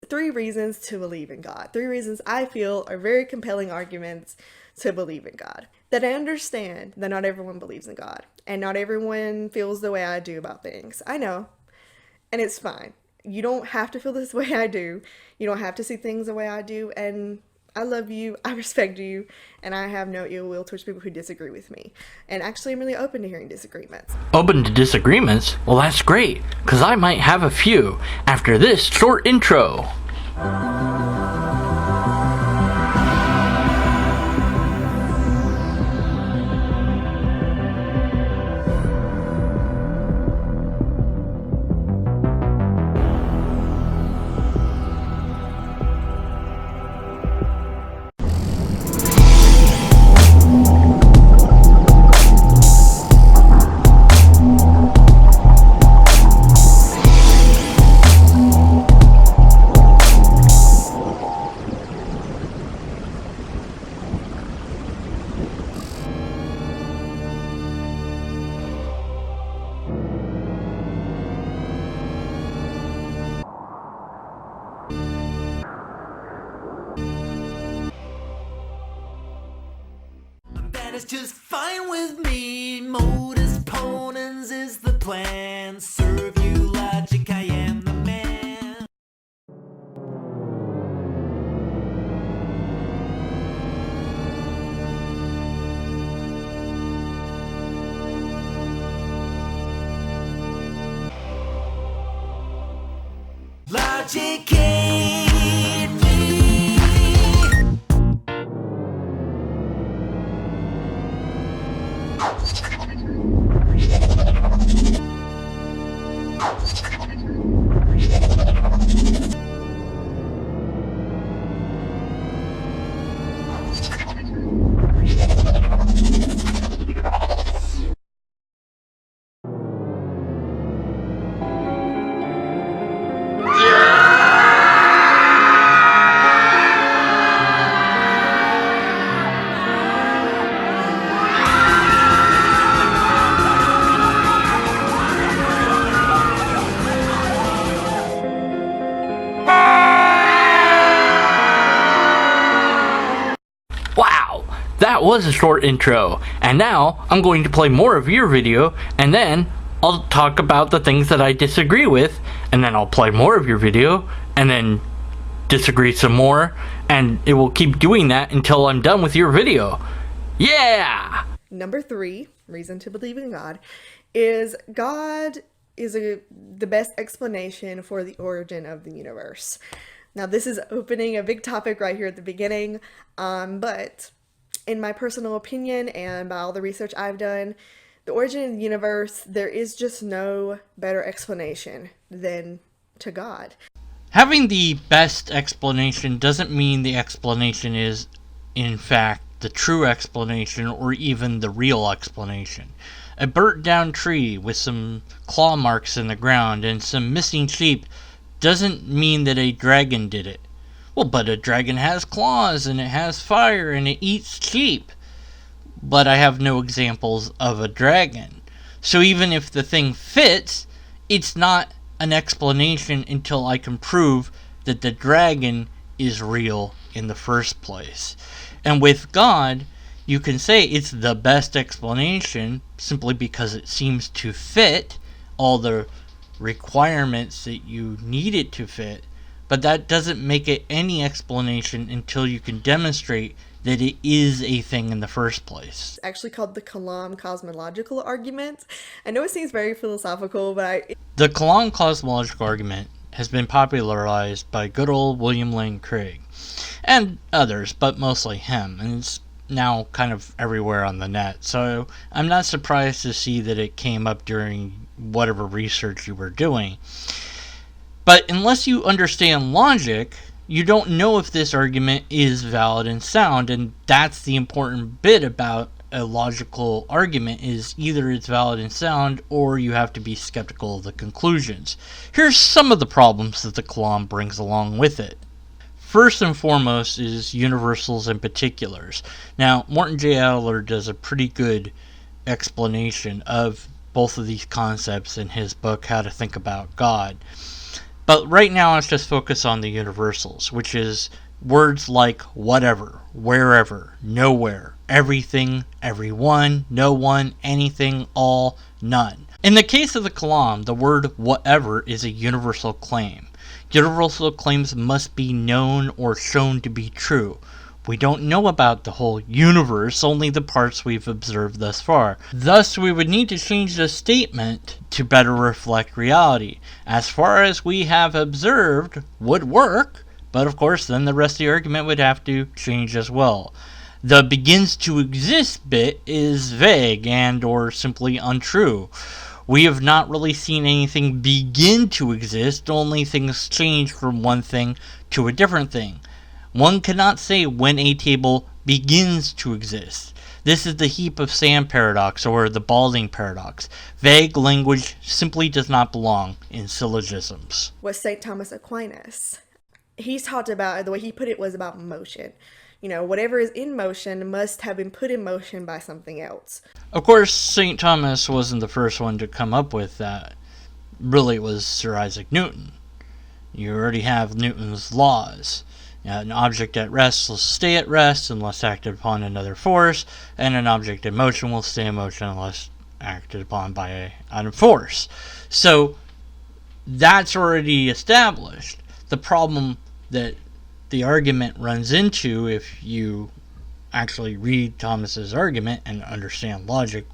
three reasons to believe in God. Three reasons I feel are very compelling arguments to believe in God. That I understand that not everyone believes in God, and not everyone feels the way I do about things. I know, and it's fine. You don't have to feel this way I do. You don't have to see things the way I do, and I love you, I respect you, and I have no ill will towards people who disagree with me. And actually, I'm really open to hearing disagreements. Open to disagreements? Well, that's great, because I might have a few after this short intro. It's just fine with me. Modus ponens is the plan. Serve you logic, I am the man. Logic ain't me. Wow, that was a short intro, and now I'm going to play more of your video, and then I'll talk about the things that I disagree with, and then I'll play more of your video, and then disagree some more, and it will keep doing that until I'm done with your video. Yeah! Number 3 reason to believe in God is the best explanation for the origin of the universe. Now, this is opening a big topic right here at the beginning, but in my personal opinion and by all the research I've done, the origin of the universe, there is just no better explanation than to God. Having the best explanation doesn't mean the explanation is, in fact, the true explanation or even the real explanation. A burnt down tree with some claw marks in the ground and some missing sheep doesn't mean that a dragon did it. Well, but a dragon has claws and it has fire and it eats sheep. But I have no examples of a dragon. So even if the thing fits, it's not an explanation until I can prove that the dragon is real in the first place. And with God, you can say it's the best explanation simply because it seems to fit all the requirements that you need it to fit, but that doesn't make it any explanation until you can demonstrate that it is a thing in the first place. It's actually called the Kalam cosmological argument. I know it seems very philosophical, but The Kalam cosmological argument has been popularized by good old William Lane Craig and others, but mostly him, and it's now kind of everywhere on the net, so I'm not surprised to see that it came up during whatever research you were doing. But unless you understand logic, you don't know if this argument is valid and sound, and that's the important bit about a logical argument, is either it's valid and sound or you have to be skeptical of the conclusions. Here's some of the problems that the Kalam brings along with it. First and foremost is universals and particulars. Now, Morton J. Adler does a pretty good explanation of both of these concepts in his book, How to Think About God. But right now, let's just focus on the universals, which is words like whatever, wherever, nowhere, everything, everyone, no one, anything, all, none. In the case of the Kalam, the word whatever is a universal claim. Universal claims must be known or shown to be true. We don't know about the whole universe, only the parts we've observed thus far. Thus, we would need to change the statement to better reflect reality. As far as we have observed would work, but of course then the rest of the argument would have to change as well. The begins to exist bit is vague and or simply untrue. We have not really seen anything begin to exist, only things change from one thing to a different thing. One cannot say when a table begins to exist. This is the heap of sand paradox or the balding paradox. Vague language simply does not belong in syllogisms. Was St. Thomas Aquinas. He's talked about, the way he put it was about motion. Whatever is in motion must have been put in motion by something else. Of course, St. Thomas wasn't the first one to come up with that. Really, it was Sir Isaac Newton. You already have Newton's laws. An object at rest will stay at rest unless acted upon another force, and an object in motion will stay in motion unless acted upon by a force. So, that's already established. The problem that the argument runs into, if you actually read Thomas's argument and understand logic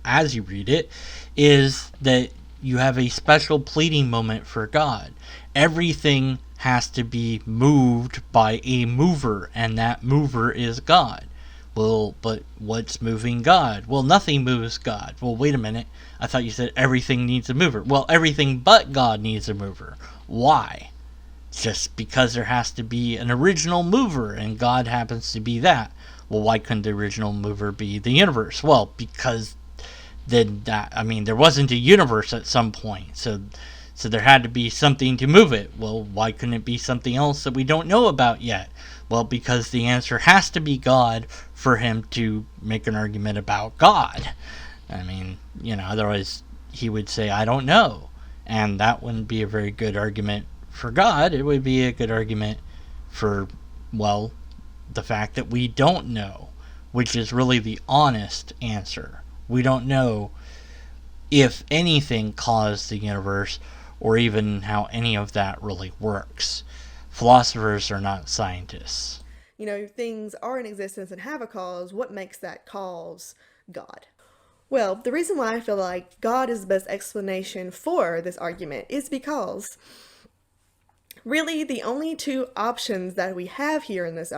as you read it, is that you have a special pleading moment for God. Everything has to be moved by a mover, and that mover is God. Well, but what's moving God? Well, nothing moves God. Well, wait a minute. I thought you said everything needs a mover. Well, everything but God needs a mover. Why? Just because there has to be an original mover, and God happens to be that. Well, why couldn't the original mover be the universe? Well, because there wasn't a universe at some point, so there had to be something to move it. Well, why couldn't it be something else that we don't know about yet? Well, because the answer has to be God for him to make an argument about God. Otherwise he would say, I don't know. And that wouldn't be a very good argument for God. It would be a good argument for, the fact that we don't know, which is really the honest answer. We don't know if anything caused the universe, or even how any of that really works. Philosophers are not scientists. Things are in existence and have a cause. What makes that cause God? Well, the reason why I feel like God is the best explanation for this argument is because really the only two options that we have here in this,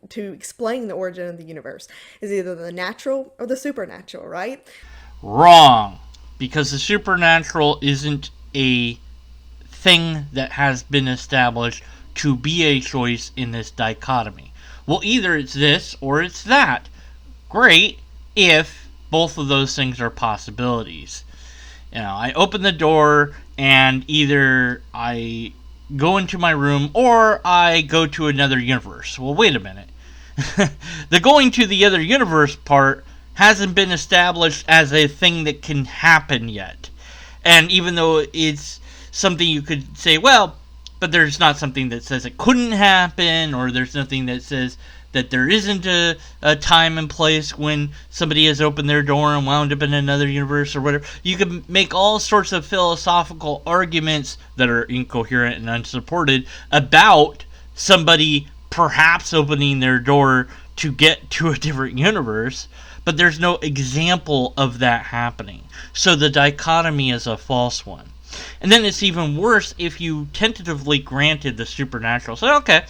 to explain the origin of the universe is either the natural or the supernatural, right? Wrong. Because the supernatural isn't a thing that has been established to be a choice in this dichotomy. Well, either it's this or it's that. Great if both of those things are possibilities. I open the door and either I go into my room or I go to another universe. Well, wait a minute. The going to the other universe part hasn't been established as a thing that can happen yet. And even though it's something you could say, but there's not something that says it couldn't happen, or there's nothing that says that there isn't a time and place when somebody has opened their door and wound up in another universe or whatever. You can make all sorts of philosophical arguments that are incoherent and unsupported about somebody perhaps opening their door to get to a different universe, but there's no example of that happening. So the dichotomy is a false one. And then it's even worse if you tentatively granted the supernatural. So, okay,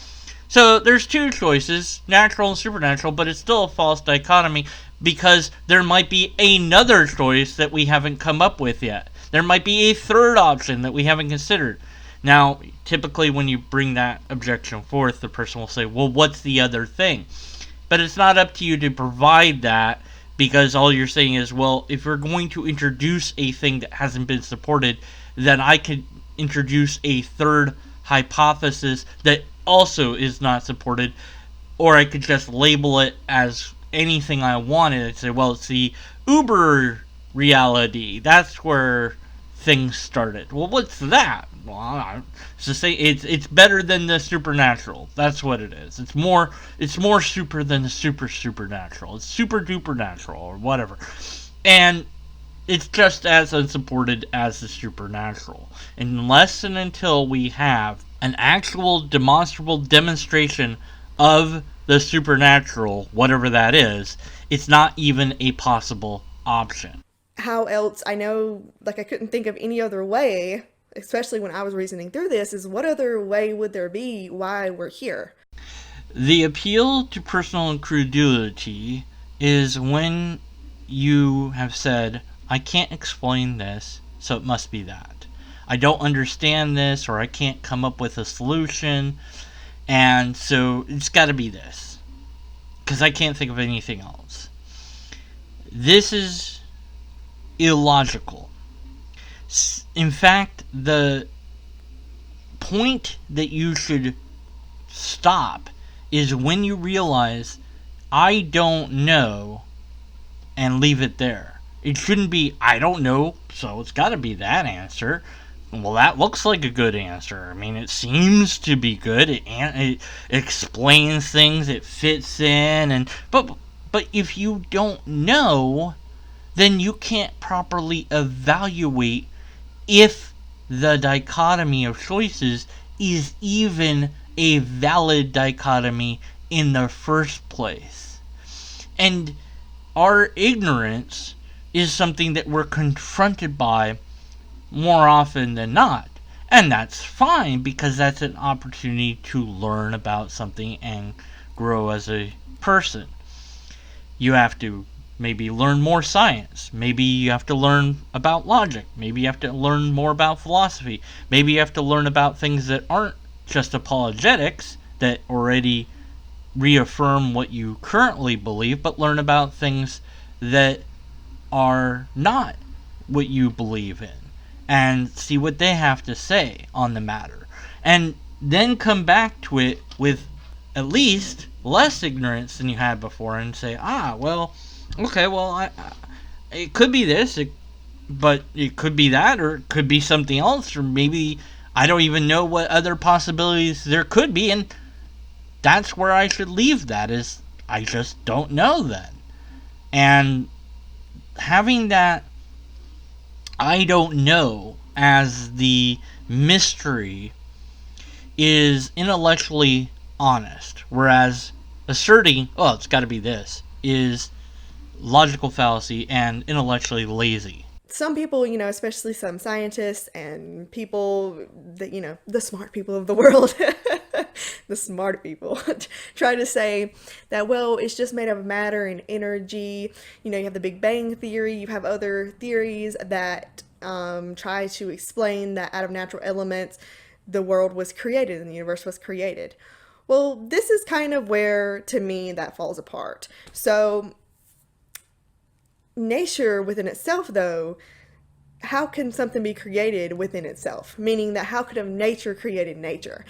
so there's two choices, natural and supernatural, but it's still a false dichotomy because there might be another choice that we haven't come up with yet. There might be a third option that we haven't considered. Now, typically when you bring that objection forth, the person will say, well, what's the other thing? But it's not up to you to provide that, because all you're saying is, if you're going to introduce a thing that hasn't been supported, then I could introduce a third hypothesis that also is not supported, or I could just label it as anything I wanted and say, it's the uber reality. That's where things started. Well, what's that? Well, it's to say it's better than the supernatural. That's what it is. It's more super than the supernatural. It's super duper natural or whatever. And it's just as unsupported as the supernatural. Unless and until we have an actual demonstrable demonstration of the supernatural, whatever that is, it's not even a possible option. How else? I know, like, I couldn't think of any other way, especially when I was reasoning through this, is what other way would there be why we're here? The appeal to personal incredulity is when you have said, I can't explain this, so it must be that. I don't understand this, or I can't come up with a solution, and so it's got to be this. Because I can't think of anything else. This is illogical. In fact, the point that you should stop is when you realize, I don't know, and leave it there. It shouldn't be, I don't know, so it's got to be that answer. Well, that looks like a good answer. I mean, it seems to be good. It explains things. It fits in. But if you don't know, then you can't properly evaluate if the dichotomy of choices is even a valid dichotomy in the first place. And our ignorance is something that we're confronted by more often than not. And that's fine, because that's an opportunity to learn about something and grow as a person. You have to maybe learn more science. Maybe you have to learn about logic. Maybe you have to learn more about philosophy. Maybe you have to learn about things that aren't just apologetics, that already reaffirm what you currently believe, but learn about things that are not what you believe in, and see what they have to say on the matter. And then come back to it with at least less ignorance than you had before, and say, well, okay, well, it could be this, but it could be that, or it could be something else, or maybe I don't even know what other possibilities there could be, and that's where I should leave that, is I just don't know then. And having that I don't know as the mystery is intellectually honest, whereas asserting, oh, it's got to be this, is logical fallacy and intellectually lazy. Some people, especially some scientists and people that, the smart people of the world, the smart people, try to say that, well, it's just made of matter and energy. You have the Big Bang Theory, you have other theories that try to explain that out of natural elements, the world was created and the universe was created. Well, this is kind of where, to me, that falls apart. So, nature within itself, though, how can something be created within itself? Meaning that how could have nature created nature?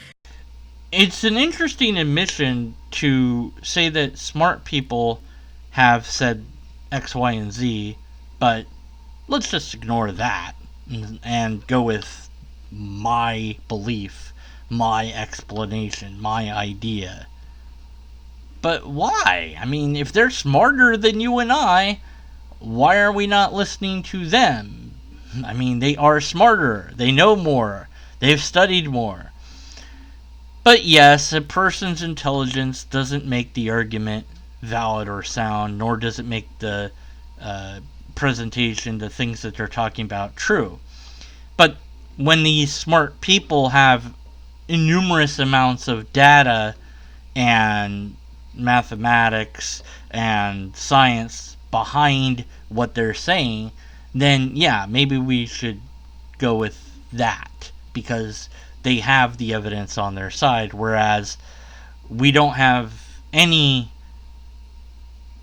It's an interesting admission to say that smart people have said X, Y, and Z, but let's just ignore that and go with my belief, my explanation, my idea. But why? I mean, if they're smarter than you and I, why are we not listening to them? I mean, they are smarter. They know more. They've studied more. But yes, a person's intelligence doesn't make the argument valid or sound, nor does it make the presentation, the things that they're talking about, true. But when these smart people have innumerous amounts of data and mathematics and science behind what they're saying, then yeah, maybe we should go with that, because they have the evidence on their side, whereas we don't have any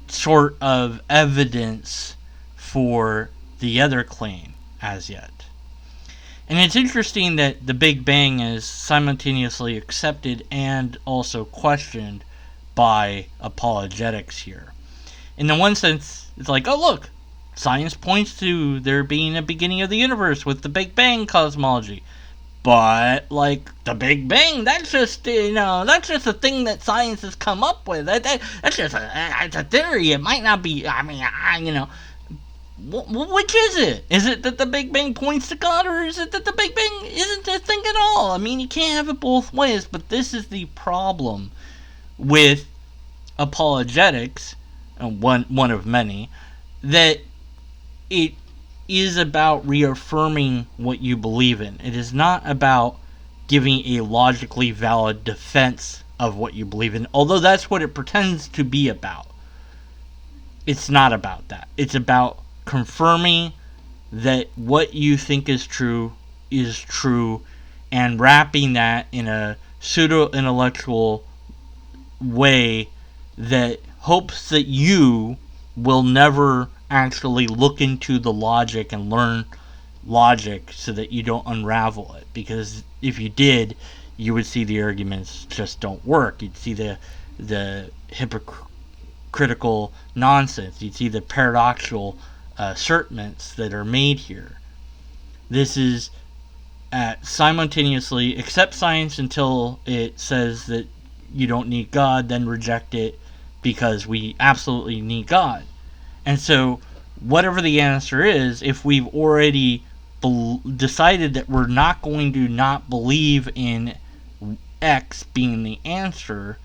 sort of evidence for the other claim as yet. And it's interesting that the Big Bang is simultaneously accepted and also questioned by apologetics here. In the one sense, it's like, oh look, Science points to there being a beginning of the universe with the Big Bang cosmology. But, like, the Big Bang, that's just, that's just a thing that science has come up with. That's just it's a theory. It might not be, which is it? Is it that the Big Bang points to God, or is it that the Big Bang isn't a thing at all? I mean, you can't have it both ways, but this is the problem with apologetics, one of many, that it is about reaffirming what you believe in. It is not about giving a logically valid defense of what you believe in, although that's what it pretends to be about. It's not about that. It's about confirming that what you think is true, and wrapping that in a pseudo-intellectual way that hopes that you will never actually look into the logic and learn logic so that you don't unravel it. Because if you did, you would see the arguments just don't work. You'd see the hypocritical nonsense. You'd see the paradoxical assertments that are made here. This is simultaneously accept science until it says that you don't need God, then reject it because we absolutely need God. And so, whatever the answer is, if we've already decided that we're not going to not believe in X being the answer,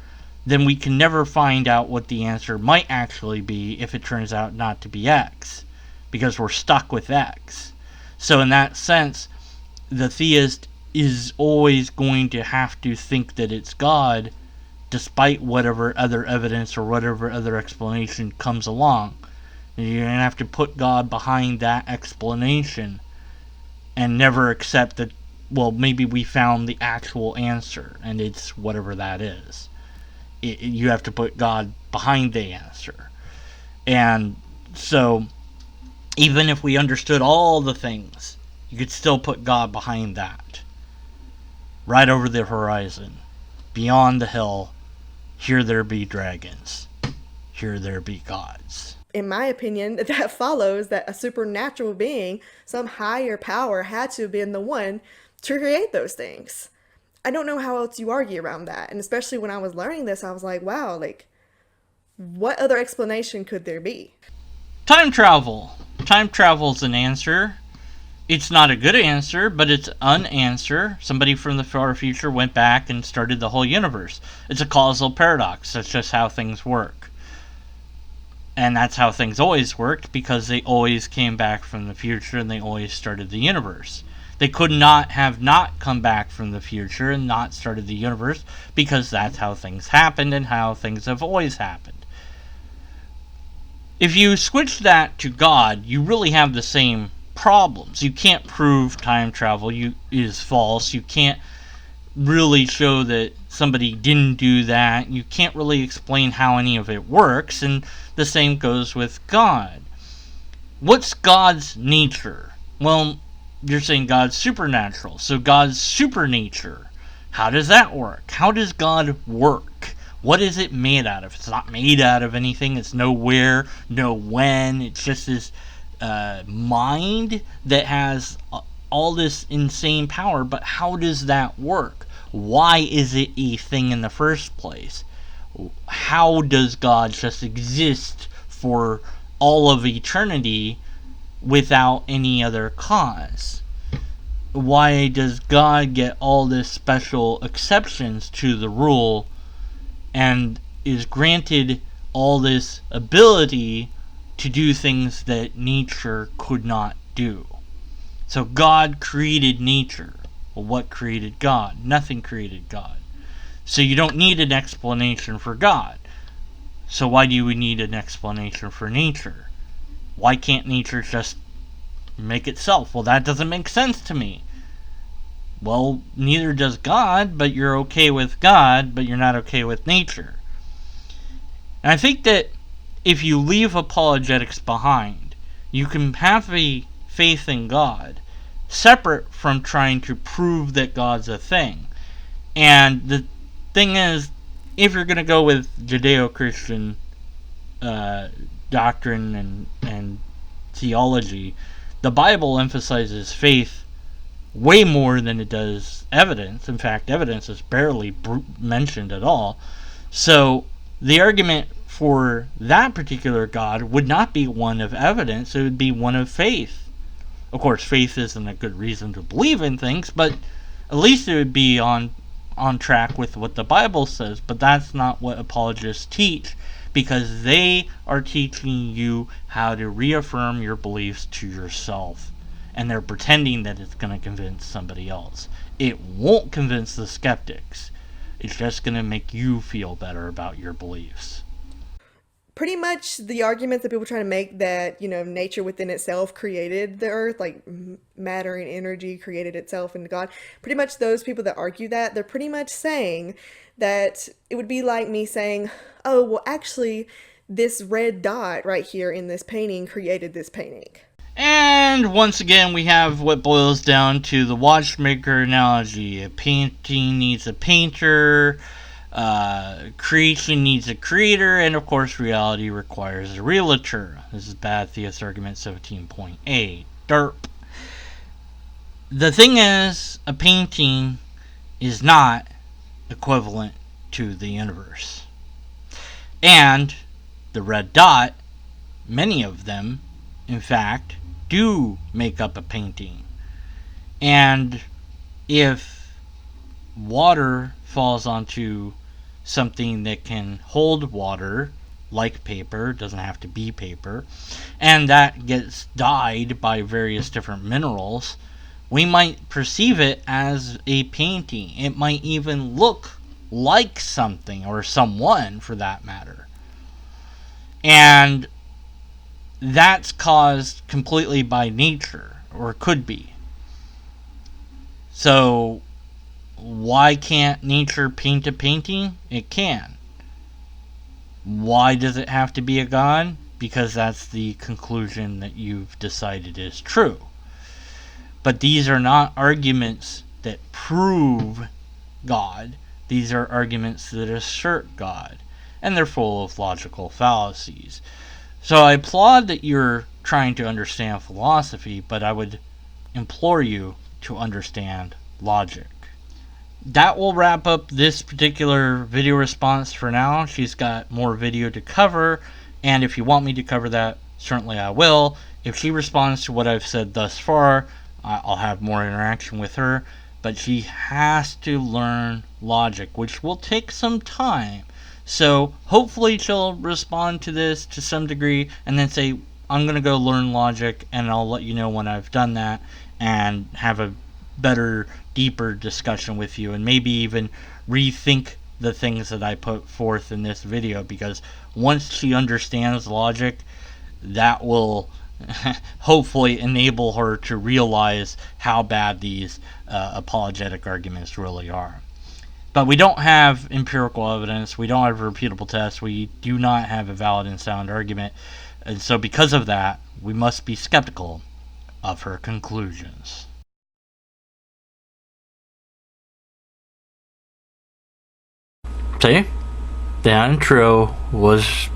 then we can never find out what the answer might actually be if it turns out not to be X, because we're stuck with X. So in that sense, the theist is always going to have to think that it's God, despite whatever other evidence or whatever other explanation comes along. You're going to have to put God behind that explanation and never accept that, well, maybe we found the actual answer and it's whatever that is. You have to put God behind the answer. And so, even if we understood all the things, you could still put God behind that. Right over the horizon, beyond the hill, here there be dragons, here there be gods. In my opinion, that follows that a supernatural being, some higher power, had to have been the one to create those things. I don't know how else you argue around that. And especially when I was learning this, I was like, wow, like, what other explanation could there be? Time travel. Time travel's an answer. It's not a good answer, but it's an answer. Somebody from the far future went back and started the whole universe. It's a causal paradox. That's just how things work. And that's how things always worked, because they always came back from the future and they always started the universe. They could not have not come back from the future and not started the universe, because that's how things happened and how things have always happened. If you switch that to God, you really have the same problems. You can't prove time travel is false. You can't really show that somebody didn't do that. You can't really explain how any of it works, and the same goes with God. What's God's nature? Well, you're saying God's supernatural, so God's supernature. How does that work? How does God work? What is it made out of? It's not made out of anything. It's nowhere, no when. It's just this mind that has all this insane power, but how does that work? Why is it a thing in the first place? How does God just exist for all of eternity without any other cause? Why does God get all this special exceptions to the rule and is granted all this ability to do things that nature could not do? So God created nature. Well, what created God? Nothing created God. So you don't need an explanation for God. So why do we need an explanation for nature? Why can't nature just make itself? Well, that doesn't make sense to me. Well, neither does God, but you're okay with God, but you're not okay with nature. And I think that if you leave apologetics behind, you can have a faith in God separate from trying to prove that God's a thing. And the thing is, if you're going to go with Judeo-Christian doctrine and theology, the Bible emphasizes faith way more than it does evidence. In fact, evidence is barely mentioned at all. So the argument for that particular God would not be one of evidence, it would be one of faith. Of course, faith isn't a good reason to believe in things, but at least it would be on track with what the Bible says. But that's not what apologists teach, because they are teaching you how to reaffirm your beliefs to yourself. And they're pretending that it's going to convince somebody else. It won't convince the skeptics. It's just going to make you feel better about your beliefs. Pretty much the arguments that people try to make that, nature within itself created the earth, like matter and energy created itself in God. Pretty much those people that argue that, they're pretty much saying that it would be like me saying, oh, well, actually, this red dot right here in this painting created this painting. And once again, we have what boils down to the watchmaker analogy. A painting needs a painter, creation needs a creator, and of course reality requires a realtor. This is Bad Theist Argument 17.8. Derp. The thing is, a painting is not equivalent to the universe. And the red dot, many of them, in fact, do make up a painting. And if water falls onto something that can hold water, like paper, doesn't have to be paper, and that gets dyed by various different minerals, we might perceive it as a painting. It might even look like something, or someone for that matter. And that's caused completely by nature, or could be. So, why can't nature paint a painting? It can. Why does it have to be a god? Because that's the conclusion that you've decided is true. But these are not arguments that prove God. These are arguments that assert God. And they're full of logical fallacies. So I applaud that you're trying to understand philosophy, but I would implore you to understand logic. That will wrap up this particular video response for now. She's got more video to cover, and if you want me to cover that, certainly I will. If she responds to what I've said thus far, I'll have more interaction with her, but she has to learn logic, which will take some time. So hopefully she'll respond to this to some degree and then say, I'm going to go learn logic, and I'll let you know when I've done that and have a better, deeper discussion with you, and maybe even rethink the things that I put forth in this video, because once she understands logic, that will hopefully enable her to realize how bad these apologetic arguments really are. But we don't have empirical evidence, we don't have a repeatable test, we do not have a valid and sound argument, and so because of that, we must be skeptical of her conclusions. See? The intro was